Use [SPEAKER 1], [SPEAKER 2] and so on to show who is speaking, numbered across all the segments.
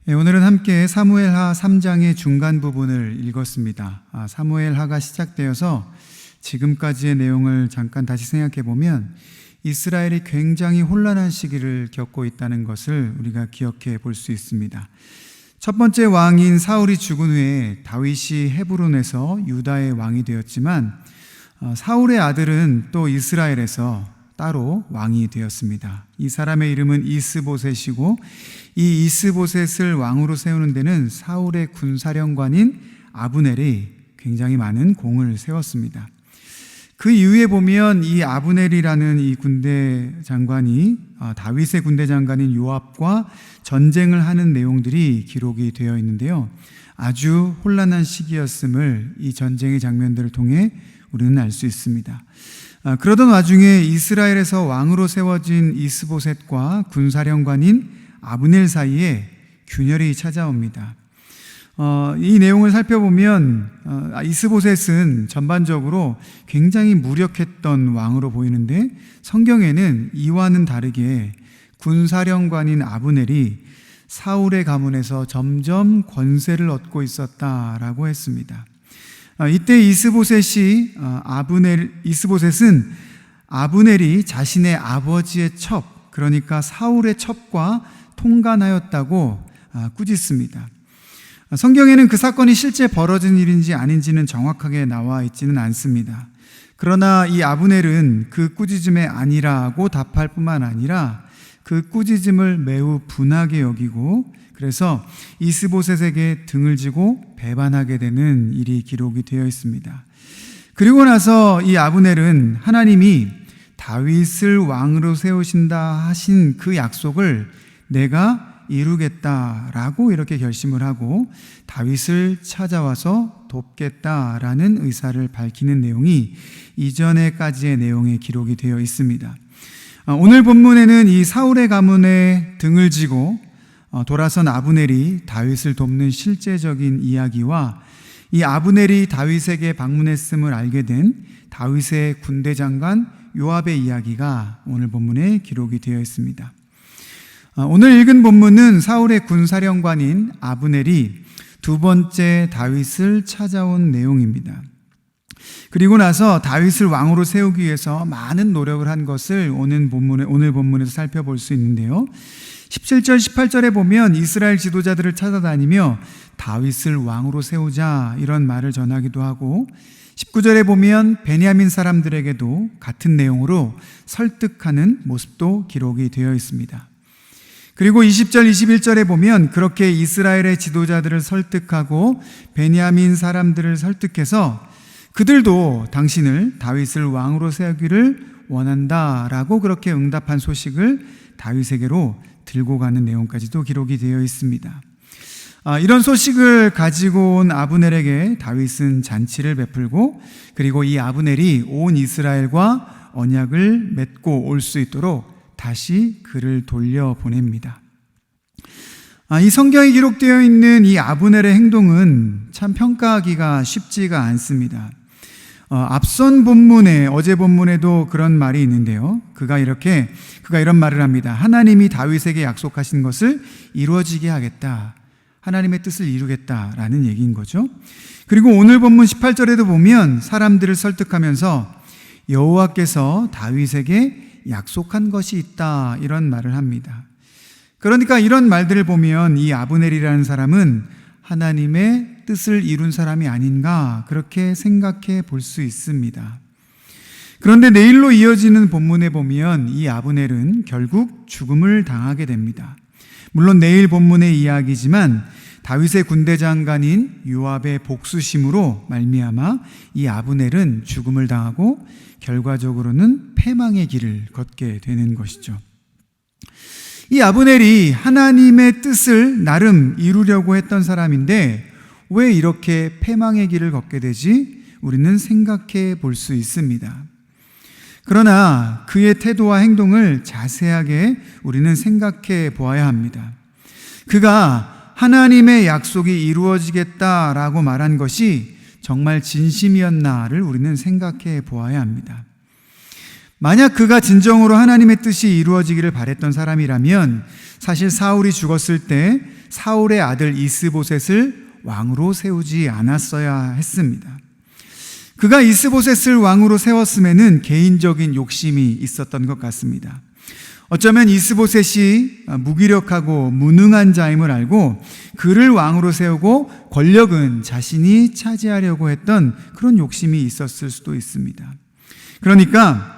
[SPEAKER 1] 오늘은 함께 사무엘하 3장의 중간 부분을 읽었습니다. 사무엘하가 시작되어서 지금까지의 내용을 잠깐 다시 생각해 보면 이스라엘이 굉장히 혼란한 시기를 겪고 있다는 것을 우리가 기억해 볼 수 있습니다. 첫 번째 왕인 사울이 죽은 후에 다윗이 헤브론에서 유다의 왕이 되었지만 사울의 아들은 또 이스라엘에서 따로 왕이 되었습니다. 이 사람의 이름은 이스보셋이고 이 이스보셋을 왕으로 세우는 데는 사울의 군사령관인 아브넬이 굉장히 많은 공을 세웠습니다. 그 이후에 보면 이 아브넬이라는 이 군대 장관이 다윗의 군대 장관인 요압과 전쟁을 하는 내용들이 기록이 되어 있는데요. 아주 혼란한 시기였음을 이 전쟁의 장면들을 통해 우리는 알 수 있습니다. 그러던 와중에 이스라엘에서 왕으로 세워진 이스보셋과 군사령관인 아브넬 사이에 균열이 찾아옵니다. 이 내용을 살펴보면 이스보셋은 전반적으로 굉장히 무력했던 왕으로 보이는데 성경에는 이와는 다르게 군사령관인 아브넬이 사울의 가문에서 점점 권세를 얻고 있었다라고 했습니다. 이때 이스보셋은 아브넬이 자신의 아버지의 첩, 그러니까 사울의 첩과 통간하였다고 꾸짖습니다. 성경에는 그 사건이 실제 벌어진 일인지 아닌지는 정확하게 나와 있지는 않습니다. 그러나 이 아브넬은 그 꾸짖음에 아니라고 답할 뿐만 아니라 그 꾸짖음을 매우 분하게 여기고 그래서 이스보셋에게 등을 지고 배반하게 되는 일이 기록이 되어 있습니다. 그리고 나서 이 아브넬은 하나님이 다윗을 왕으로 세우신다 하신 그 약속을 내가 이루겠다라고 이렇게 결심을 하고 다윗을 찾아와서 돕겠다라는 의사를 밝히는 내용이 이전에까지의 내용에 기록이 되어 있습니다. 오늘 본문에는 이 사울의 가문에 등을 지고 돌아선 아브넬이 다윗을 돕는 실제적인 이야기와 이 아브넬이 다윗에게 방문했음을 알게 된 다윗의 군대 장관 요압의 이야기가 오늘 본문에 기록이 되어 있습니다. 오늘 읽은 본문은 사울의 군사령관인 아브넬이 두 번째 다윗을 찾아온 내용입니다. 그리고 나서 다윗을 왕으로 세우기 위해서 많은 노력을 한 것을 오늘 본문에서 살펴볼 수 있는데요. 17절, 18절에 보면 이스라엘 지도자들을 찾아다니며 다윗을 왕으로 세우자 이런 말을 전하기도 하고 19절에 보면 베냐민 사람들에게도 같은 내용으로 설득하는 모습도 기록이 되어 있습니다. 그리고 20절, 21절에 보면 그렇게 이스라엘의 지도자들을 설득하고 베냐민 사람들을 설득해서 그들도 당신을 다윗을 왕으로 세우기를 원한다라고 그렇게 응답한 소식을 다윗에게로 들고 가는 내용까지도 기록이 되어 있습니다. 이런 소식을 가지고 온 아브넬에게 다윗은 잔치를 베풀고 그리고 이 아브넬이 온 이스라엘과 언약을 맺고 올 수 있도록 다시 그를 돌려보냅니다. 이 성경에 기록되어 있는 이 아브넬의 행동은 참 평가하기가 쉽지가 않습니다. 앞선 본문에 어제 본문에도 그런 말이 있는데요. 그가 이런 말을 합니다. 하나님이 다윗에게 약속하신 것을 이루어지게 하겠다. 하나님의 뜻을 이루겠다라는 얘기인 거죠. 그리고 오늘 본문 18절에도 보면 사람들을 설득하면서 여호와께서 다윗에게 약속한 것이 있다 이런 말을 합니다. 그러니까 이런 말들을 보면 이 아브넬이라는 사람은 하나님의 뜻을 이룬 사람이 아닌가 그렇게 생각해 볼 수 있습니다. 그런데 내일로 이어지는 본문에 보면 이 아브넬은 결국 죽음을 당하게 됩니다. 물론 내일 본문의 이야기지만 다윗의 군대 장관인 요압의 복수심으로 말미암아 이 아브넬은 죽음을 당하고 결과적으로는 패망의 길을 걷게 되는 것이죠. 이 아브넬이 하나님의 뜻을 나름 이루려고 했던 사람인데 왜 이렇게 패망의 길을 걷게 되지? 우리는 생각해 볼 수 있습니다. 그러나 그의 태도와 행동을 자세하게 우리는 생각해 보아야 합니다. 그가 하나님의 약속이 이루어지겠다라고 말한 것이 정말 진심이었나를 우리는 생각해 보아야 합니다. 만약 그가 진정으로 하나님의 뜻이 이루어지기를 바랬던 사람이라면 사실 사울이 죽었을 때 사울의 아들 이스보셋을 왕으로 세우지 않았어야 했습니다. 그가 이스보셋을 왕으로 세웠음에는 개인적인 욕심이 있었던 것 같습니다. 어쩌면 이스보셋이 무기력하고 무능한 자임을 알고 그를 왕으로 세우고 권력은 자신이 차지하려고 했던 그런 욕심이 있었을 수도 있습니다. 그러니까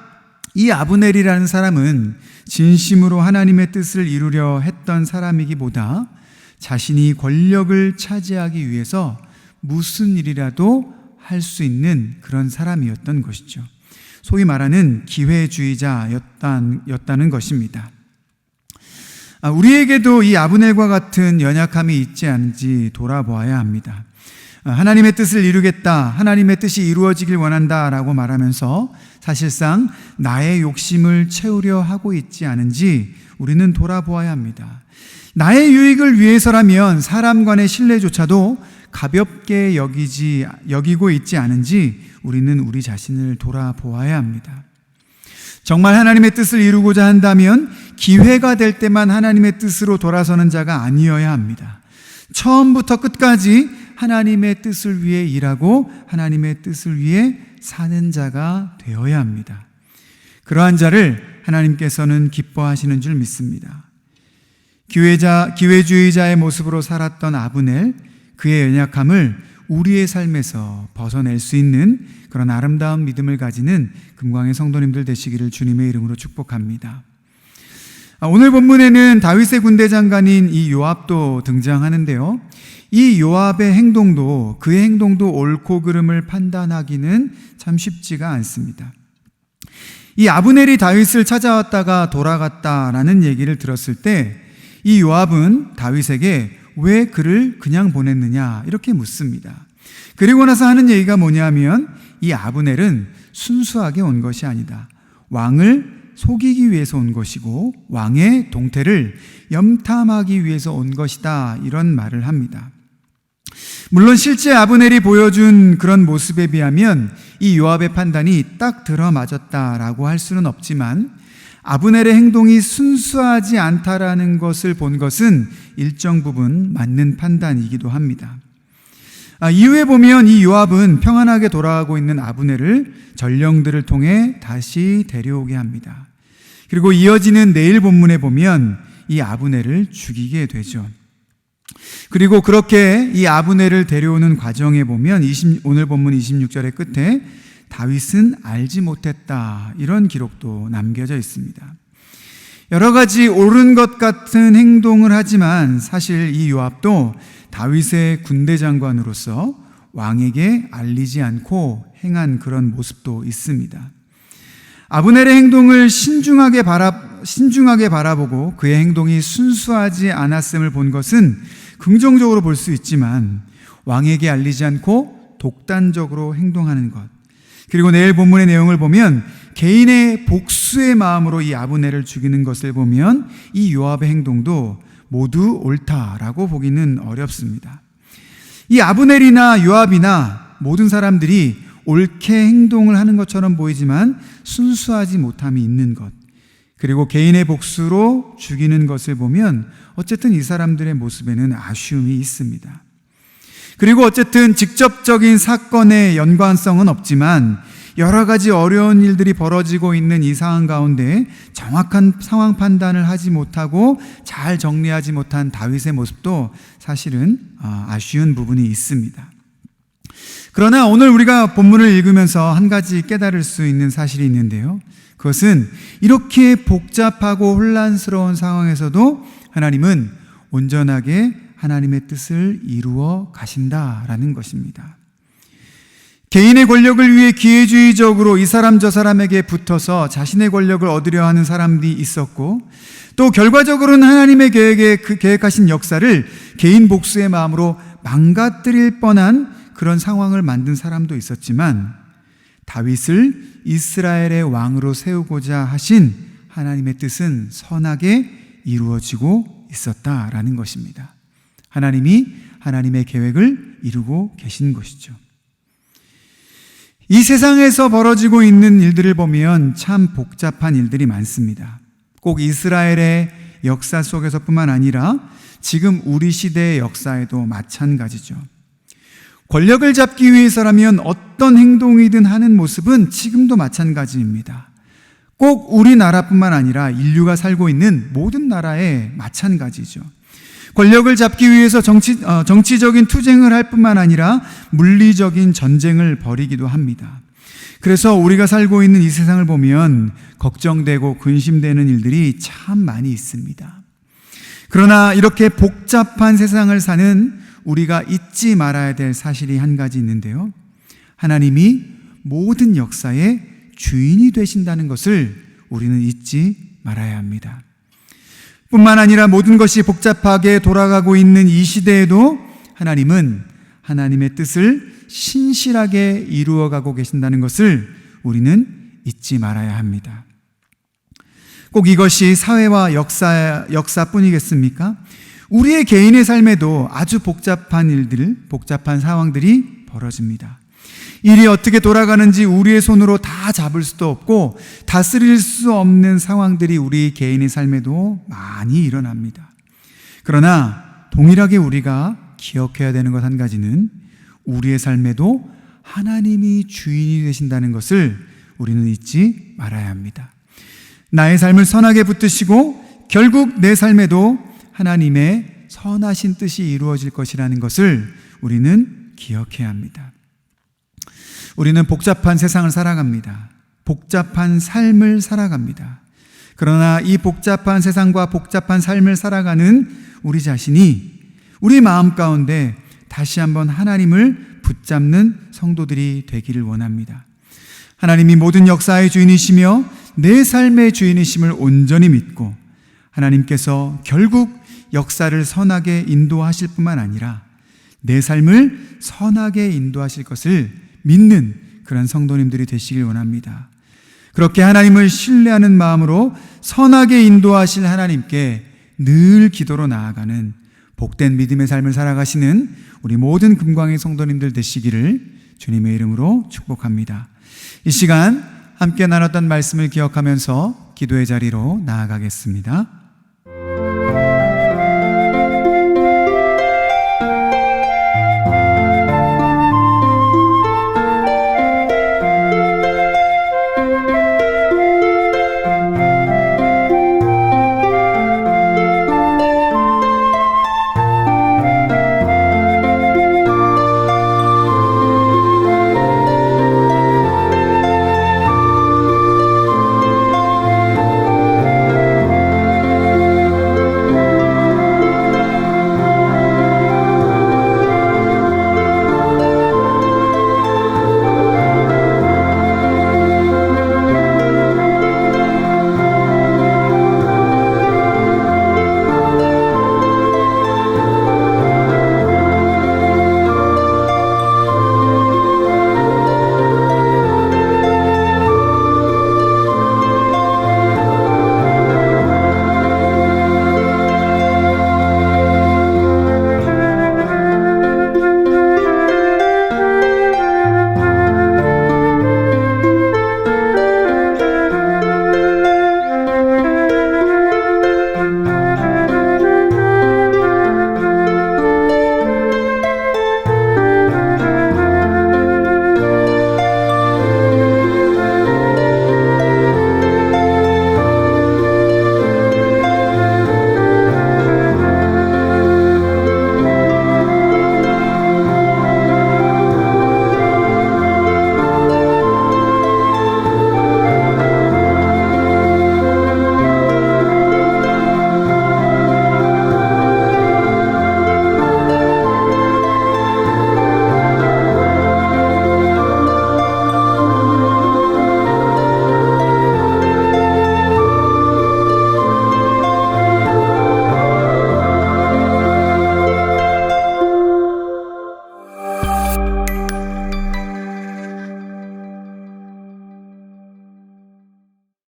[SPEAKER 1] 이 아브넬이라는 사람은 진심으로 하나님의 뜻을 이루려 했던 사람이기보다 자신이 권력을 차지하기 위해서 무슨 일이라도 할 수 있는 그런 사람이었던 것이죠. 소위 말하는 기회주의자였다는 것입니다. 우리에게도 이 아브넬과 같은 연약함이 있지 않은지 돌아보아야 합니다. 하나님의 뜻을 이루겠다, 하나님의 뜻이 이루어지길 원한다라고 말하면서 사실상 나의 욕심을 채우려 하고 있지 않은지 우리는 돌아보아야 합니다. 나의 유익을 위해서라면 사람 간의 신뢰조차도 가볍게 여기고 있지 않은지 우리는 우리 자신을 돌아보아야 합니다. 정말 하나님의 뜻을 이루고자 한다면 기회가 될 때만 하나님의 뜻으로 돌아서는 자가 아니어야 합니다. 처음부터 끝까지 하나님의 뜻을 위해 일하고 하나님의 뜻을 위해 사는 자가 되어야 합니다. 그러한 자를 하나님께서는 기뻐하시는 줄 믿습니다. 기회주의자의 모습으로 살았던 아브넬, 그의 연약함을 우리의 삶에서 벗어낼 수 있는 그런 아름다운 믿음을 가지는 금광의 성도님들 되시기를 주님의 이름으로 축복합니다. 오늘 본문에는 다윗의 군대 장관인 이 요압도 등장하는데요. 이 요압의 행동도, 그의 행동도 옳고 그름을 판단하기는 참 쉽지가 않습니다. 이 아브넬이 다윗을 찾아왔다가 돌아갔다라는 얘기를 들었을 때 이 요압은 다윗에게 왜 그를 그냥 보냈느냐 이렇게 묻습니다. 그리고 나서 하는 얘기가 뭐냐면 이 아브넬은 순수하게 온 것이 아니다. 왕을 속이기 위해서 온 것이고 왕의 동태를 염탐하기 위해서 온 것이다, 이런 말을 합니다. 물론 실제 아브넬이 보여준 그런 모습에 비하면 이 요압의 판단이 딱 들어맞았다라고 할 수는 없지만 아브넬의 행동이 순수하지 않다라는 것을 본 것은 일정 부분 맞는 판단이기도 합니다. 이후에 보면 이 요압은 평안하게 돌아가고 있는 아브넬을 전령들을 통해 다시 데려오게 합니다. 그리고 이어지는 내일 본문에 보면 이 아브넬을 죽이게 되죠. 그리고 그렇게 이 아브넬을 데려오는 과정에 보면 오늘 본문 26절의 끝에 다윗은 알지 못했다, 이런 기록도 남겨져 있습니다. 여러 가지 옳은 것 같은 행동을 하지만 사실 이 요압도 다윗의 군대 장관으로서 왕에게 알리지 않고 행한 그런 모습도 있습니다. 아브넬의 행동을 신중하게 바라보고 그의 행동이 순수하지 않았음을 본 것은 긍정적으로 볼 수 있지만 왕에게 알리지 않고 독단적으로 행동하는 것, 그리고 내일 본문의 내용을 보면 개인의 복수의 마음으로 이 아브넬을 죽이는 것을 보면 이 요압의 행동도 모두 옳다라고 보기는 어렵습니다. 이 아브넬이나 요압이나 모든 사람들이 옳게 행동을 하는 것처럼 보이지만 순수하지 못함이 있는 것, 그리고 개인의 복수로 죽이는 것을 보면 어쨌든 이 사람들의 모습에는 아쉬움이 있습니다. 그리고 어쨌든 직접적인 사건의 연관성은 없지만 여러 가지 어려운 일들이 벌어지고 있는 이 상황 가운데 정확한 상황 판단을 하지 못하고 잘 정리하지 못한 다윗의 모습도 사실은 아쉬운 부분이 있습니다. 그러나 오늘 우리가 본문을 읽으면서 한 가지 깨달을 수 있는 사실이 있는데요. 그것은 이렇게 복잡하고 혼란스러운 상황에서도 하나님은 온전하게 하나님의 뜻을 이루어 가신다라는 것입니다. 개인의 권력을 위해 기회주의적으로 이 사람 저 사람에게 붙어서 자신의 권력을 얻으려 하는 사람들이 있었고, 또 결과적으로는 하나님의 계획하신 역사를 개인 복수의 마음으로 망가뜨릴 뻔한 그런 상황을 만든 사람도 있었지만, 다윗을 이스라엘의 왕으로 세우고자 하신 하나님의 뜻은 선하게 이루어지고 있었다라는 것입니다. 하나님이 하나님의 계획을 이루고 계신 것이죠. 이 세상에서 벌어지고 있는 일들을 보면 참 복잡한 일들이 많습니다. 꼭 이스라엘의 역사 속에서뿐만 아니라 지금 우리 시대의 역사에도 마찬가지죠. 권력을 잡기 위해서라면 어떤 행동이든 하는 모습은 지금도 마찬가지입니다. 꼭 우리나라뿐만 아니라 인류가 살고 있는 모든 나라에 마찬가지죠. 권력을 잡기 위해서 정치적인 투쟁을 할 뿐만 아니라 물리적인 전쟁을 벌이기도 합니다. 그래서 우리가 살고 있는 이 세상을 보면 걱정되고 근심되는 일들이 참 많이 있습니다. 그러나 이렇게 복잡한 세상을 사는 우리가 잊지 말아야 될 사실이 한 가지 있는데요. 하나님이 모든 역사의 주인이 되신다는 것을 우리는 잊지 말아야 합니다. 뿐만 아니라 모든 것이 복잡하게 돌아가고 있는 이 시대에도 하나님은 하나님의 뜻을 신실하게 이루어가고 계신다는 것을 우리는 잊지 말아야 합니다. 꼭 이것이 사회와 역사뿐이겠습니까? 우리의 개인의 삶에도 아주 복잡한 일들, 복잡한 상황들이 벌어집니다. 일이 어떻게 돌아가는지 우리의 손으로 다 잡을 수도 없고 다스릴 수 없는 상황들이 우리 개인의 삶에도 많이 일어납니다. 그러나 동일하게 우리가 기억해야 되는 것 한 가지는 우리의 삶에도 하나님이 주인이 되신다는 것을 우리는 잊지 말아야 합니다. 나의 삶을 선하게 붙드시고 결국 내 삶에도 하나님의 선하신 뜻이 이루어질 것이라는 것을 우리는 기억해야 합니다. 우리는 복잡한 세상을 살아갑니다. 복잡한 삶을 살아갑니다. 그러나 이 복잡한 세상과 복잡한 삶을 살아가는 우리 자신이 우리 마음 가운데 다시 한번 하나님을 붙잡는 성도들이 되기를 원합니다. 하나님이 모든 역사의 주인이시며 내 삶의 주인이심을 온전히 믿고 하나님께서 결국 역사를 선하게 인도하실 뿐만 아니라 내 삶을 선하게 인도하실 것을 믿는 그런 성도님들이 되시길 원합니다. 그렇게 하나님을 신뢰하는 마음으로 선하게 인도하실 하나님께 늘 기도로 나아가는 복된 믿음의 삶을 살아가시는 우리 모든 금광의 성도님들 되시기를 주님의 이름으로 축복합니다. 이 시간 함께 나눴던 말씀을 기억하면서 기도의 자리로 나아가겠습니다.